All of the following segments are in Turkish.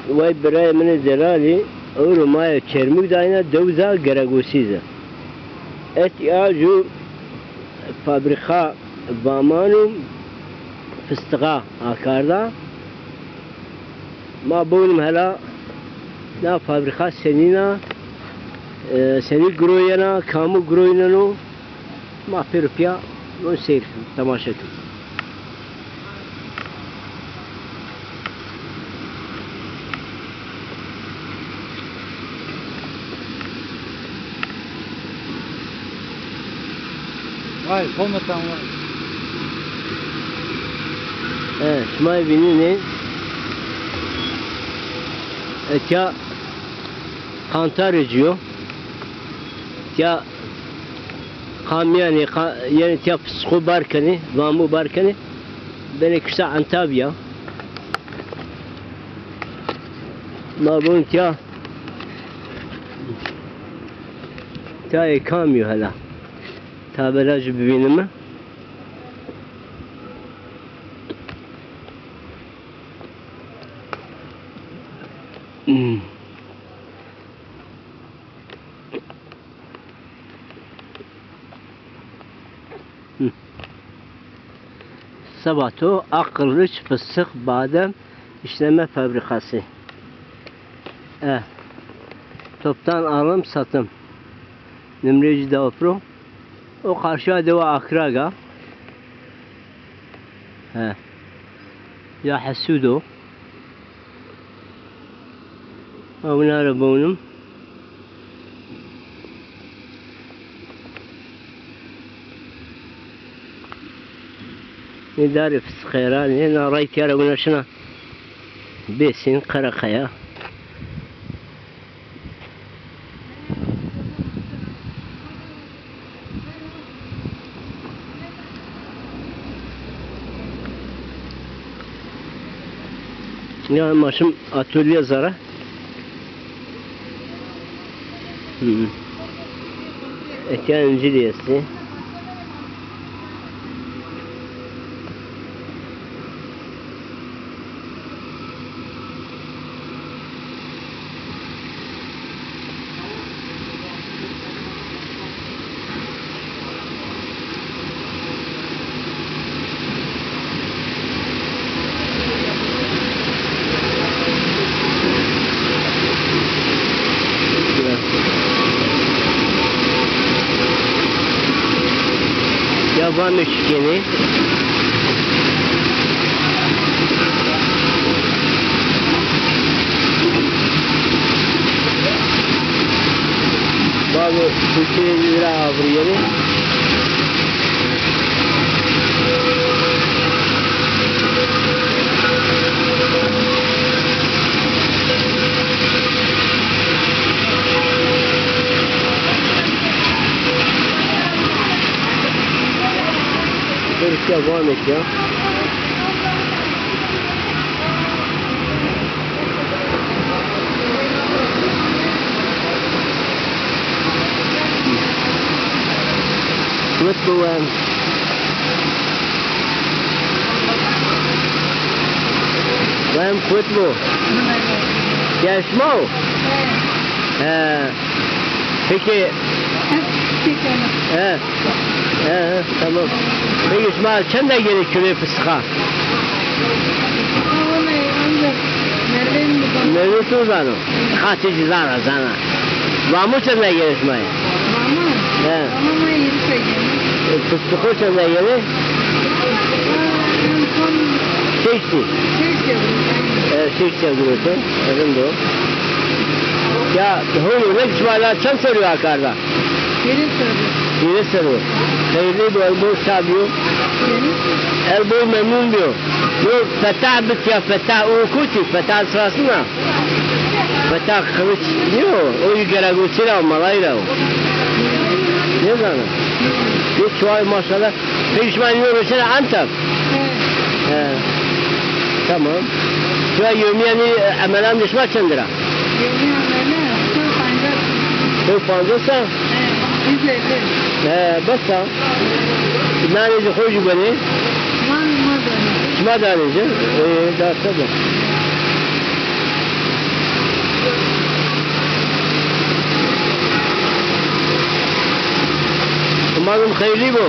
وای برای من دلالی اورو مای چرمک داینا دوزا گرگوسیزه اتیاجو فابریخا وامانو فستقا آکاردا ما بونم هلا نا فابریخا سنینا سنی گروینا کامو گروینانو ما پیروپیا اون سیر تماشا تو Vay, komutan var. شما ببینید اتیا kantar ediyor. Ya kamyani yani ya psiko barkani, vamu barkani beni kısa Antalya. Ma bun ya kamyo hala. Tabelacı bibinin mi? Sabato akıllıç fıstık badem işleme fabrikası. Toptan alım satım. Nümreci de opro. O karşıya deva akraga. Ya hasudo. Avnara bonum. نداري في السخيران هنا رايت يا رب شنو بيسين قرقيا ya maşım atölye zara etiyan inciliyesi Yaban üçgeni bazı Türkiye lira avriyelim Türkiye devam ediyor. Futbol Vem futbol Yaşma o? Peki tamam. Peki İsmail sen de gerekiyor fıstığa? Nerede uzanı? Kaçıcı zana. Vamu sen de gelir İsmail? Vamu yürüse gelir. Fıstığı sen de gelir? Seçti. Seçti yapıyorsun. Elim de o. Ya ne İsmail'e sen soruyor akarda? Geri soruyor. Hayırlı bir elbow sabiyor. Elbow memnun diyor. Yok fetah bit ya fetah ukuti fetah sırasına. Fetah kılıç diyor. O yüzgara götürüyor malayla o. Ne zaman? Yok şu ay maşallah. Peyişman yiyor mesela Antep. Tamam. Şu ay yömiyeni amelan düşme çendira. Çok fazlasa? بس نانجي خوجي بني ما دانجي ده طبعا Ramazan hayırlı bu.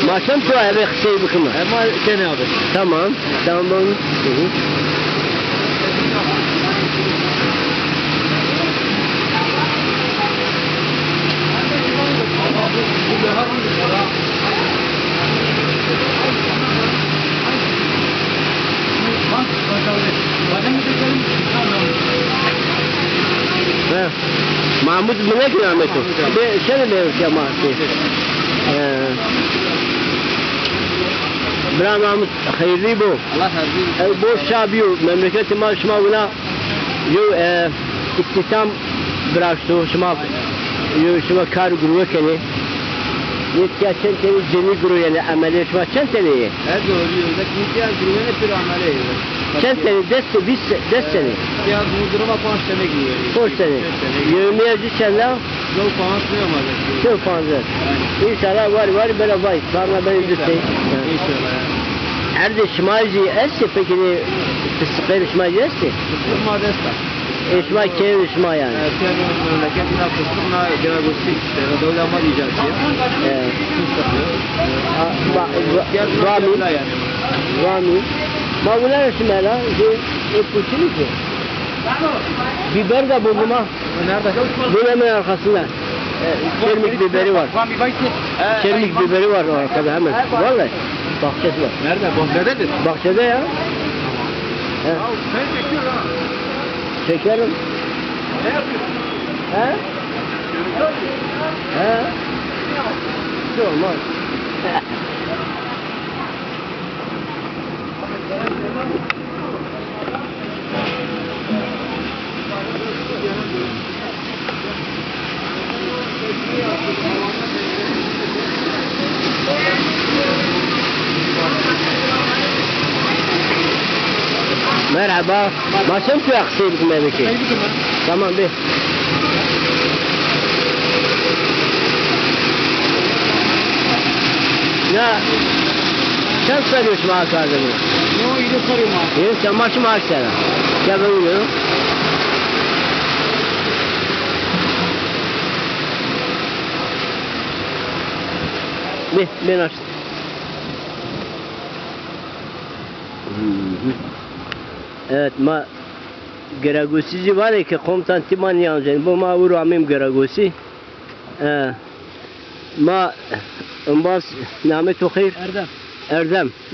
Maçım tu eve şey bakımı. Ama gene abi. Tamam. Tamam bunu. Hı hı. Ha. Mahmut Mülek rahmetu. Bir şey mi ya Mahmut? Bra Mahmut hayırlı bu. Allah razı Bu şabiyo memleketi mal şuma buna yo istihdam bıraktı şuma yo şuma kar grubu keni. Yetkiya çenteni ceni grubu yani ameli şuma çenteni. Her doğru yolda kimse güvene bir amele ediyor. Çenteni desteni. Ya bu duruma 5 sene gidiyor. Hoş seni. Yövmeyeci çenla. Yol falan suyamadı. Çok fazla. İnşallah var böyle vay. Sonra ben üzülseyim. İnşallah. Erde şmayci esti peki ne fıstıkları şmayci esti? Fıstık madesta. İşma kendi işma yani. Sen memleketine fıstıkla gravüsü işte. Dövlama diyeceğiz ya. Vami. Vami. Ma bunlar işmela. Puçili ki. Biber de buldum ha. Nerede? Bunun hemen arkasında. Çermik biberi var. Çermik biberi var o arkada hemen. Vallahi. Bahçesi var. Nerede? Bahçededir. Bahçede ya. He. Sen çekiyor ha. Çekerim. Ne yapıyorsun? He? He? Hiç olmaz. Merhaba. Başım su yaksıydık memleki. Tamam bir. Ya sen sarıyorsun ağaçlarda bunu. Yo iyi sarıyorum abi. Benim sen başım ağaçlara. Ya ben uyuyorum. Ben açtım. Evet ma Geragusici var ki komutan Timan Yanzen bu ma vuru amim Geragusi ma umbas namet o hayır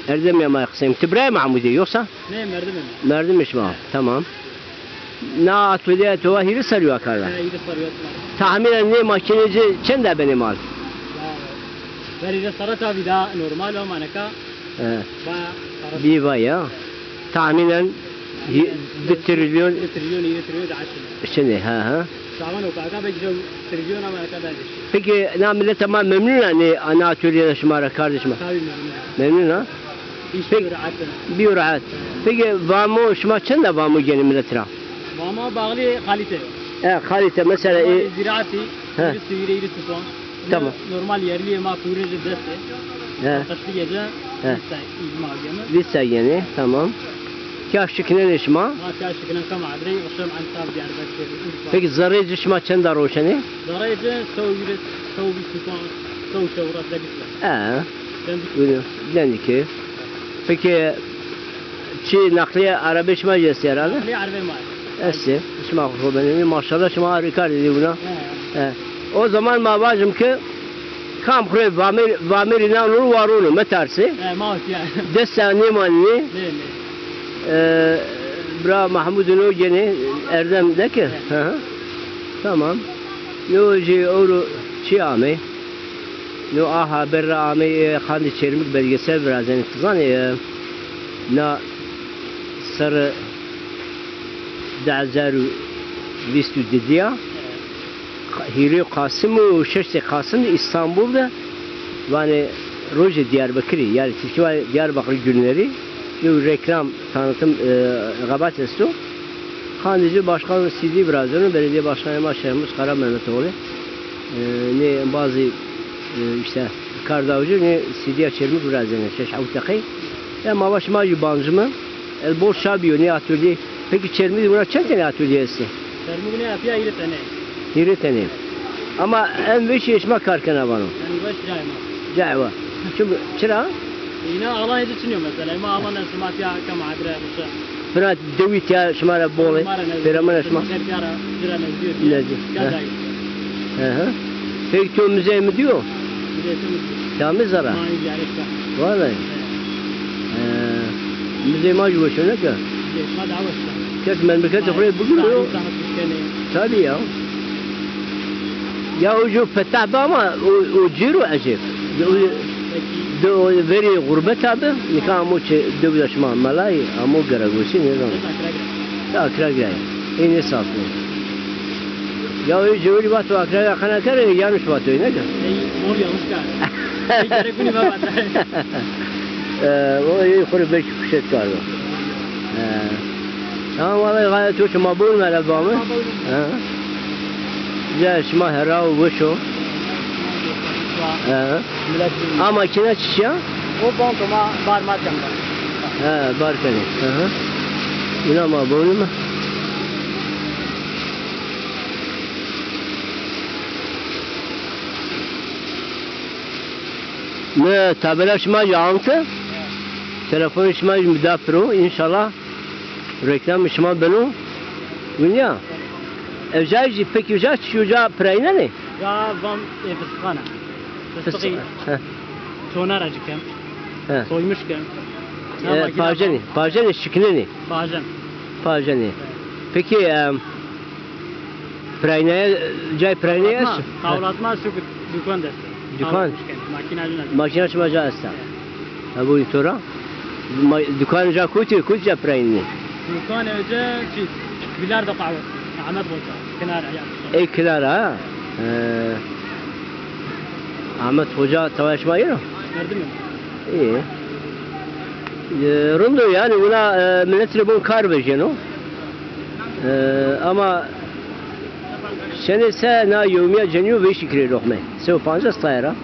Erdem ya ma kısım Tibre Mahmudi yoksa Ne merdim mi? Merdimiş ma tamam na atölye tuvahiri sarıyor akarlar İyi sarıyor. tahminen ne makineci çende benim al Verize sarat abi da normal o manaka. bir vay ya tahminen 1 trilyon trilyon da aşırı. şimdi ha Zaman o kadar belki trilyon ama kadar. Peki na millet tamam memnun yani ana atölyede şımara kardeşim. Tabii memnun. Memnun ha? Peki bir rahat. Peki vamo şıma çende vamo gene milletira? Vamo bağlı kalite. Kalite mesela ziraati, sivri iri tutan. Tamam. Normal yerli ama kuyruğu deste. Kaçtı gece. Lise yeni tamam. Kaşıkına ne şıma? Ma kaşıkına kam adrey وشم عن صاب Diyarbakır. Peki zarayıcı şıma çende roşani? Zarayıcı soğuk bir tutan. Soğuk şavrat da Buyurun. Dendiki. Peki nakliye arabe şıma jesi herhalde? Ne arabe mal. Esi. Şıma kuşu benim. Maşallah şıma harika dedi buna. O zaman ma bacım ki kam kure vamir inan olur var onu metersi. Mağut yani. Desani manni. Bra Mahmud'un o gene Erdem'de ki. Tamam. Yoji oru çiğame. No aha berra ame khandi çermik belgesel biraz yani kızan na sarı dazaru vistu dediya Hiri Kasım Şeşte Kasım İstanbul'da yani Roje Diyarbakır'ı yani Türkiye Diyarbakır günleri bir reklam tanıtım gabat estu. Kandici Başkan Sidi Brazil'in belediye başkanı başkanımız Kara Mehmetoğlu. Ne bazı işte Kardavcı ne Sidiye Çermi Brazil'in şeş avtakı. Ama başıma yubancımı bol şabiyo ne atölye. Peki Çermi buna çen tane atölyesi? Çermi ne yapıyor? 20 tane. 20 tane. Ama en büyük şey içmek karkına bana. Yani baş cayma. Cayva. Çünkü çıra Yine Allah için düşünüyor mesela. Ama Allah ne smat ya kama adre muşa. bana devit ya şmara bole. Peygamber şma. Şerkara cira ne diyor. Ne diyor? Gaza. Hı hı. Peki tu müze mi diyor? Tamam zara. Mani yarışta. Vallahi. Müze macı boşuna ki. Ma davasta. Kes memleketi buraya bugün yok. Tabii ya. Ya o fetah ama o ciro acip. O veri gurbet abi. Nikah mu dövüşme malay amu garagosi ne zaman? Ya akra gay. İyi saflı. Ya o ciro batı akra kana kare yanlış batı ne ki? Mor yanlış kar. Gerek bunu baba. O iyi kuru beş kuşet kardı. Tamam vallahi gayet hoş mabul mele bağımı. Güzel şma hera o boşu. Ama kine çişya? O bankama barmat jamba. Barkani. Buna mabul mu? Ne tabela şma yağıntı? Telefon şma müdafiro inşallah. Reklam şma benu. Dünya. Evcayci peki evcay şuca prayna ne? Ya vam fıskana. Fıskı. Sonar acıken. Soymuşken. Pajani şiklini. Bazen. Pajani. Peki praynaya cay praynaya? Kavlatma şu dükkan dersi. Dükkan. Makinacı. Makine açmaca asta. Bu itora. Dükkan ja kuti ja prayni. Dükkan önce çiz. Bilardo kahve. Ahmet Hoca. Kenar ya. Ekler ha. Ahmet Hoca tavaşmayı mı? Gördün mü? İyi. Rundu yani buna milletine bunu kar vereceksin o. Ama seni se na yevmiye ceniyor ve şikri rohme. Sev panca stayra.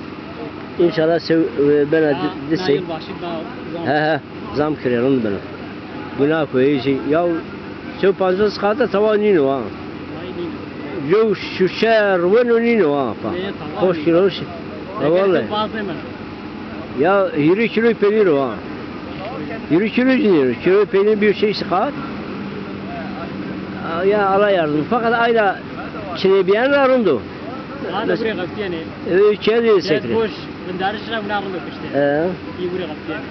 İnşallah sev bana dese. He zam kire rundu bana. Buna koyucu. Ya sev panca skata tavanino ha. Yo şu şer ve nino ha. Hoş kiloş. Vallahi. Ya 20 kilo peynir o ha. 20 kilo dinliyor. Kilo peynir bir şey sıkat. Ya Allah yardım. Fakat ayda çilebiyen varundu. Hadi buraya kaptiyene. Kedi sekre. Boş. Ben darışına bunu arıyorum işte. İyi buraya kaptiyene.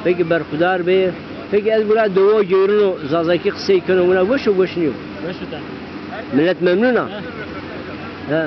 Peki berkudar bey. Peki ez burada doğu görünü zazaki kısa ikonu buna boş mu boşunuyor? Boş utan. Millet memnun ha. He.